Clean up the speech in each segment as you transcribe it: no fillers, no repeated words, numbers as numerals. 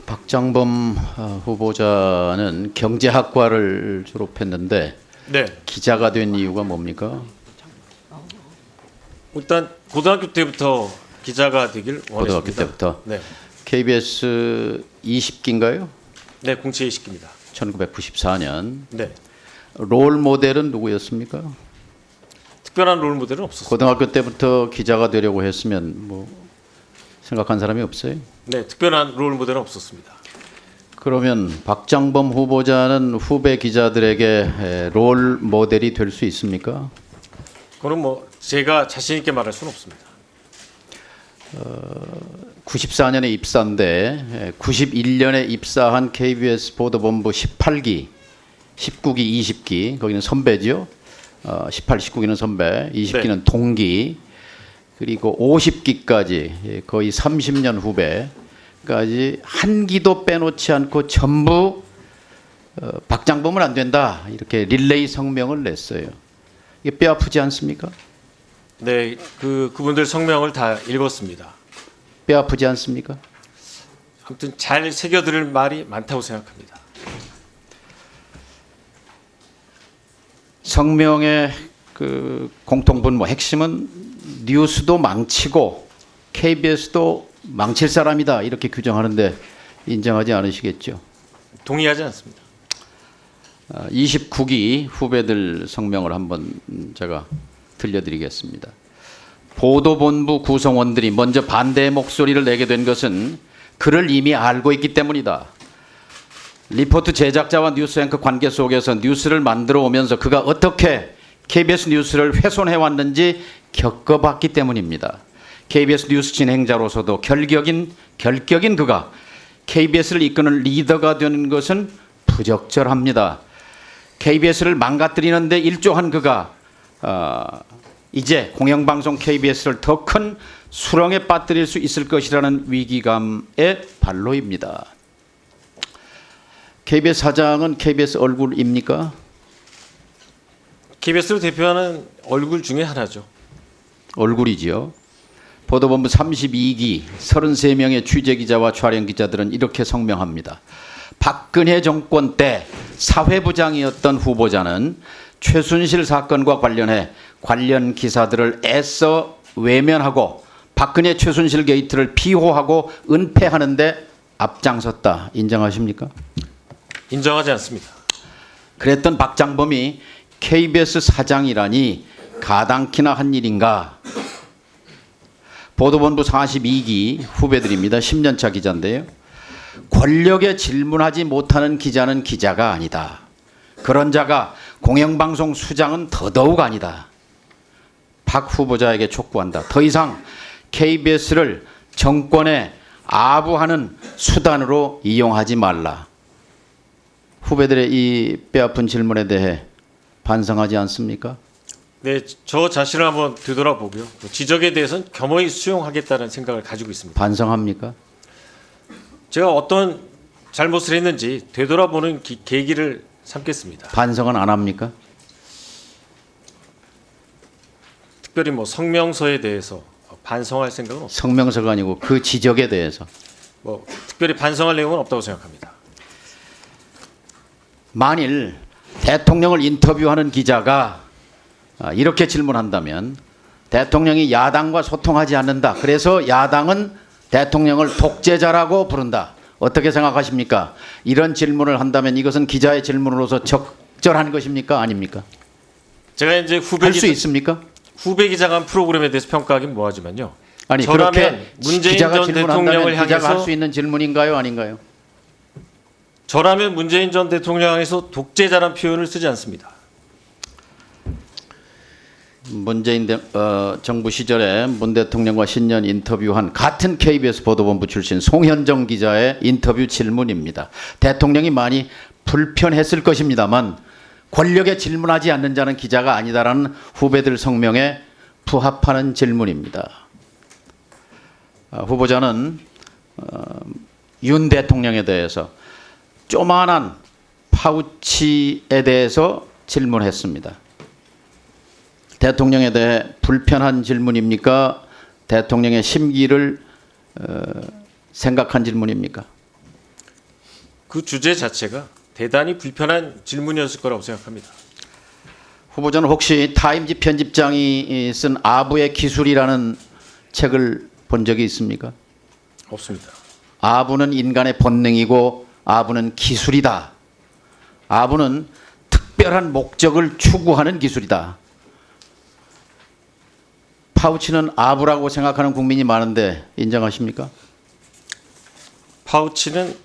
박장범 후보자는 경제학과를 졸업했는데 네. 기자가 된 이유가 뭡니까? 일단 고등학교 때부터 기자가 되길 원했습니다. 고등학교 때부터. 네. KBS 20기인가요? 네, 공채 시킵니다. 1994년. 네. 롤 모델은 누구였습니까? 특별한 롤 모델은 없었어요. 고등학교 때부터 기자가 되려고 했으면 뭐 생각한 사람이 없어요? 네, 특별한 롤 모델은 없었습니다. 그러면 박장범 후보자는 후배 기자들에게 롤 모델이 될 수 있습니까? 그건 뭐 제가 자신 있게 말할 수는 없습니다. 94년에 입사인데 91년에 입사한 KBS 보도본부 18기, 19기, 20기 거기는 선배죠. 18, 19기는 선배, 20기는 네. 동기, 그리고 50기까지 거의 30년 후배까지 한 기도 빼놓지 않고 전부 박장범은 안 된다 이렇게 릴레이 성명을 냈어요. 이게 뼈 아프지 않습니까? 네, 그분들 성명을 다 읽었습니다. 뼈 아프지 않습니까? 아무튼 잘 새겨들을 말이 많다고 생각합니다. 성명의 그 공통분모 핵심은 뉴스도 망치고 KBS도 망칠 사람이다 이렇게 규정하는데 인정하지 않으시겠죠? 동의하지 않습니다. 29기 후배들 성명을 한번 제가 들려드리겠습니다. 보도본부 구성원들이 먼저 반대의 목소리를 내게 된 것은 그를 이미 알고 있기 때문이다. 리포트 제작자와 뉴스 앵커 관계 속에서 뉴스를 만들어 오면서 그가 어떻게 KBS 뉴스를 훼손해 왔는지 겪어봤기 때문입니다. KBS 뉴스 진행자로서도 결격인 그가 KBS를 이끄는 리더가 되는 것은 부적절합니다. KBS를 망가뜨리는데 일조한 그가 이제 공영방송 KBS를 더 큰 수렁에 빠뜨릴 수 있을 것이라는 위기감의 발로입니다. KBS 사장은 KBS 얼굴입니까? KBS를 대표하는 얼굴 중에 하나죠. 얼굴이지요. 보도본부 32기 33명의 취재기자와 촬영기자들은 이렇게 성명합니다. 박근혜 정권 때 사회부장이었던 후보자는 최순실 사건과 관련해 관련 기사들을 애써 외면하고 박근혜 최순실 게이트를 비호하고 은폐하는 데 앞장섰다. 인정하십니까? 인정하지 않습니다. 그랬던 박장범이 KBS 사장이라니 가당키나 한 일인가? 보도본부 42기 후배들입니다. 10년차 기자인데요. 권력에 질문하지 못하는 기자는 기자가 아니다. 그런 자가 공영방송 수장은 더더욱 아니다. 박 후보자에게 촉구한다. 더 이상 KBS를 정권에 아부하는 수단으로 이용하지 말라. 후배들의 이 뼈아픈 질문에 대해 반성하지 않습니까? 네, 저 자신을 한번 되돌아보고요. 지적에 대해서는 겸허히 수용하겠다는 생각을 가지고 있습니다. 반성합니까? 제가 어떤 잘못을 했는지 되돌아보는 계기를 삼겠습니다. 반성은 안 합니까? 특별히 뭐 성명서에 대해서 반성할 생각은 없습니다. 성명서가 아니고 그 지적에 대해서. 뭐 특별히 반성할 내용은 없다고 생각합니다. 만일 대통령을 인터뷰하는 기자가 이렇게 질문한다면 대통령이 야당과 소통하지 않는다. 그래서 야당은 대통령을 독재자라고 부른다. 어떻게 생각하십니까? 이런 질문을 한다면 이것은 기자의 질문으로서 적절한 것입니까? 아닙니까? 제가 이제 할 수 있습니까? 후배 기자가 한 프로그램에 대해서 평가하긴 뭐하지만요. 아니 저라면 그렇게 문재인 기자가 전 질문한다면 대통령을 기자가 할 향해서 수 있는 질문인가요? 아닌가요? 저라면 문재인 전 대통령을 향해서 독재자란 표현을 쓰지 않습니다. 문재인 정부 시절에 문 대통령과 신년 인터뷰한 같은 KBS 보도본부 출신 송현정 기자의 인터뷰 질문입니다. 대통령이 많이 불편했을 것입니다만 권력에 질문하지 않는 자는 기자가 아니다라는 후배들 성명에 부합하는 질문입니다. 후보자는 윤 대통령에 대해서 조만한 파우치에 대해서 질문했습니다. 대통령에 대해 불편한 질문입니까? 대통령의 심기를 생각한 질문입니까? 그 주제 자체가 대단히 불편한 질문이었을 거라고 생각합니다. 후보자는 혹시 타임지 편집장이 쓴 아부의 기술이라는 책을 본 적이 있습니까? 없습니다. 아부는 인간의 본능이고 아부는 기술이다. 아부는 특별한 목적을 추구하는 기술이다. 파우치는 아부라고 생각하는 국민이 많은데 인정하십니까? 파우치는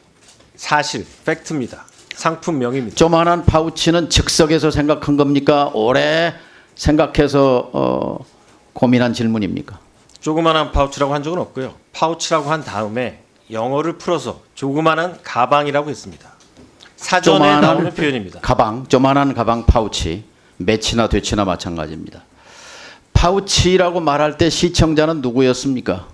사실, 팩트입니다. 상품명입니다. 조만한 파우치는 즉석에서 생각한 겁니까? 오래 생각해서 고민한 질문입니까? 조그만한 파우치라고 한 적은 없고요. 파우치라고 한 다음에 영어를 풀어서 조그만한 가방이라고 했습니다. 사전에 조만한 나오는 표현입니다. 가방, 조만한 가방 파우치, 매치나 되치나 마찬가지입니다. 파우치라고 말할 때 시청자는 누구였습니까?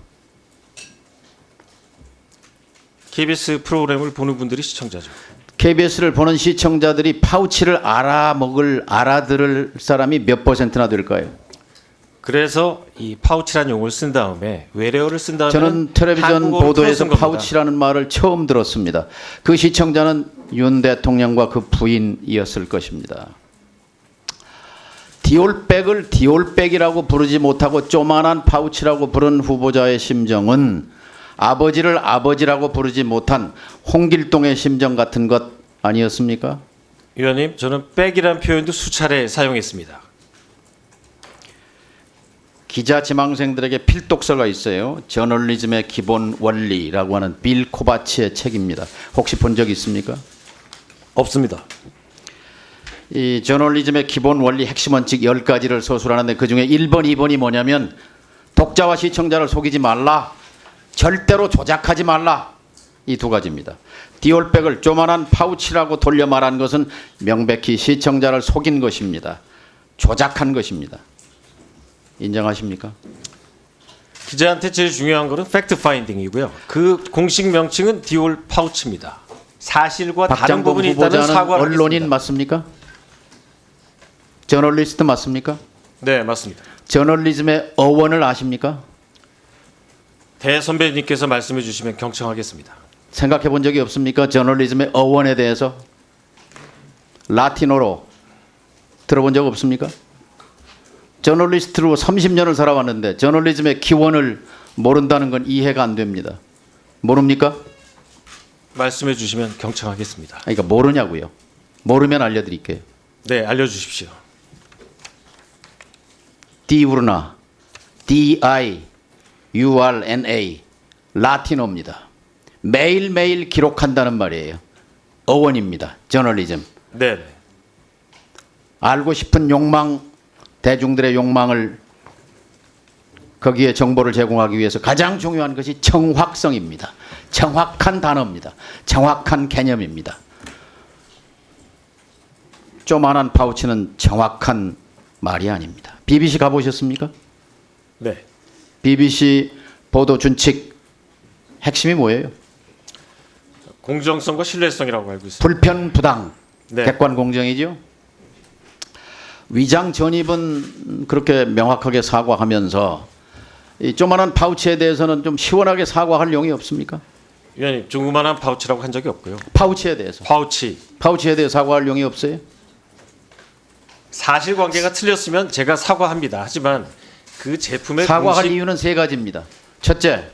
KBS 프로그램을 보는 분들이 시청자죠. KBS를 보는 시청자들이 파우치를 알아들을 사람이 몇 %나 될까요? 그래서 이 파우치라는 용어를 쓴 다음에 외래어를 쓴 다음에 저는 텔레비전 보도에서 파우치라는 말을 처음 들었습니다. 그 시청자는 윤 대통령과 그 부인이었을 것입니다. 디올백을 디올백이라고 부르지 못하고 조만한 파우치라고 부른 후보자의 심정은 아버지를 아버지라고 부르지 못한 홍길동의 심정 같은 것 아니었습니까? 위원님, 저는 백이라는 표현도 수차례 사용했습니다. 기자 지망생들에게 필독서가 있어요. 저널리즘의 기본 원리라고 하는 빌 코바치의 책입니다. 혹시 본 적 있습니까? 없습니다. 이 저널리즘의 기본 원리 핵심 원칙 10가지를 서술하는데 그중에 1번, 2번이 뭐냐면 독자와 시청자를 속이지 말라. 절대로 조작하지 말라. 이 두 가지입니다. 디올백을 조만한 파우치라고 돌려 말한 것은 명백히 시청자를 속인 것입니다. 조작한 것입니다. 인정하십니까? 기자한테 제일 중요한 것은 팩트 파인딩이고요. 그 공식 명칭은 디올 파우치입니다. 사실과 다른 박장범 부분이 있다면 후보자는 사과를 언론인 하겠습니다. 맞습니까? 저널리스트 맞습니까? 네, 맞습니다. 저널리즘의 어원을 아십니까? 대선배님께서 말씀해 주시면 경청하겠습니다. 생각해 본 적이 없습니까? 저널리즘의 어원에 대해서 라틴어로 들어본 적 없습니까? 저널리스트로 30년을 살아왔는데 저널리즘의 기원을 모른다는 건 이해가 안 됩니다. 모릅니까? 말씀해 주시면 경청하겠습니다. 그러니까 모르냐고요. 모르면 알려드릴게요. 네, 알려주십시오. 디우르나, D-I-U-R-N-A, 라틴어입니다. 매일매일 기록한다는 말이에요. 어원입니다. 저널리즘. 네, 네. 알고 싶은 욕망, 대중들의 욕망을 거기에 정보를 제공하기 위해서 가장 중요한 것이 정확성입니다. 정확한 단어입니다. 정확한 개념입니다. 조만한 파우치는 정확한 말이 아닙니다. BBC 가보셨습니까? 네. BBC 보도 준칙 핵심이 뭐예요? 공정성과 신뢰성이라고 알고 있습니다. 불편, 부당, 네. 객관 공정이죠. 위장 전입은 그렇게 명확하게 사과하면서 이 조만한 파우치에 대해서는 좀 시원하게 사과할 용이 없습니까? 위원님, 조그만한 파우치라고 한 적이 없고요. 파우치에 대해서. 파우치에 대해 사과할 용이 없어요? 사실관계가 틀렸으면 제가 사과합니다. 하지만 그 제품의 사과할 공식 이유는 세 가지입니다. 첫째,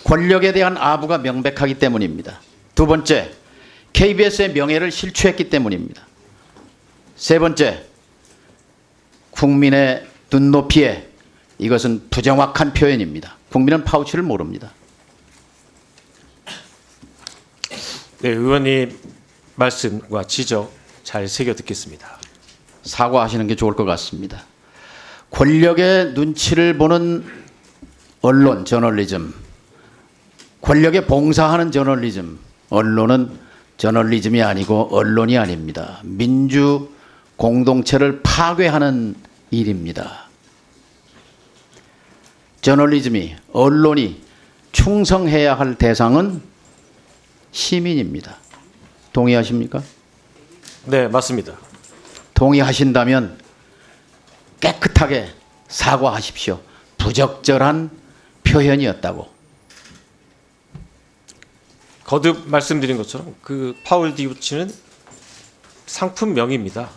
권력에 대한 아부가 명백하기 때문입니다. 두 번째, KBS의 명예를 실추했기 때문입니다. 세 번째, 국민의 눈높이에 이것은 부정확한 표현입니다. 국민은 파우치를 모릅니다. 네, 의원님 말씀과 지적 잘 새겨 듣겠습니다. 사과하시는 게 좋을 것 같습니다. 권력의 눈치를 보는 언론, 저널리즘, 권력에 봉사하는 저널리즘, 언론은 저널리즘이 아니고 언론이 아닙니다. 민주 공동체를 파괴하는 일입니다. 저널리즘이, 언론이 충성해야 할 대상은 시민입니다. 동의하십니까? 네, 맞습니다. 동의하신다면 깨끗하게 사과하십시오. 부적절한 표현이었다고. 거듭 말씀드린 것처럼 그 파울 디우치는 상품명입니다.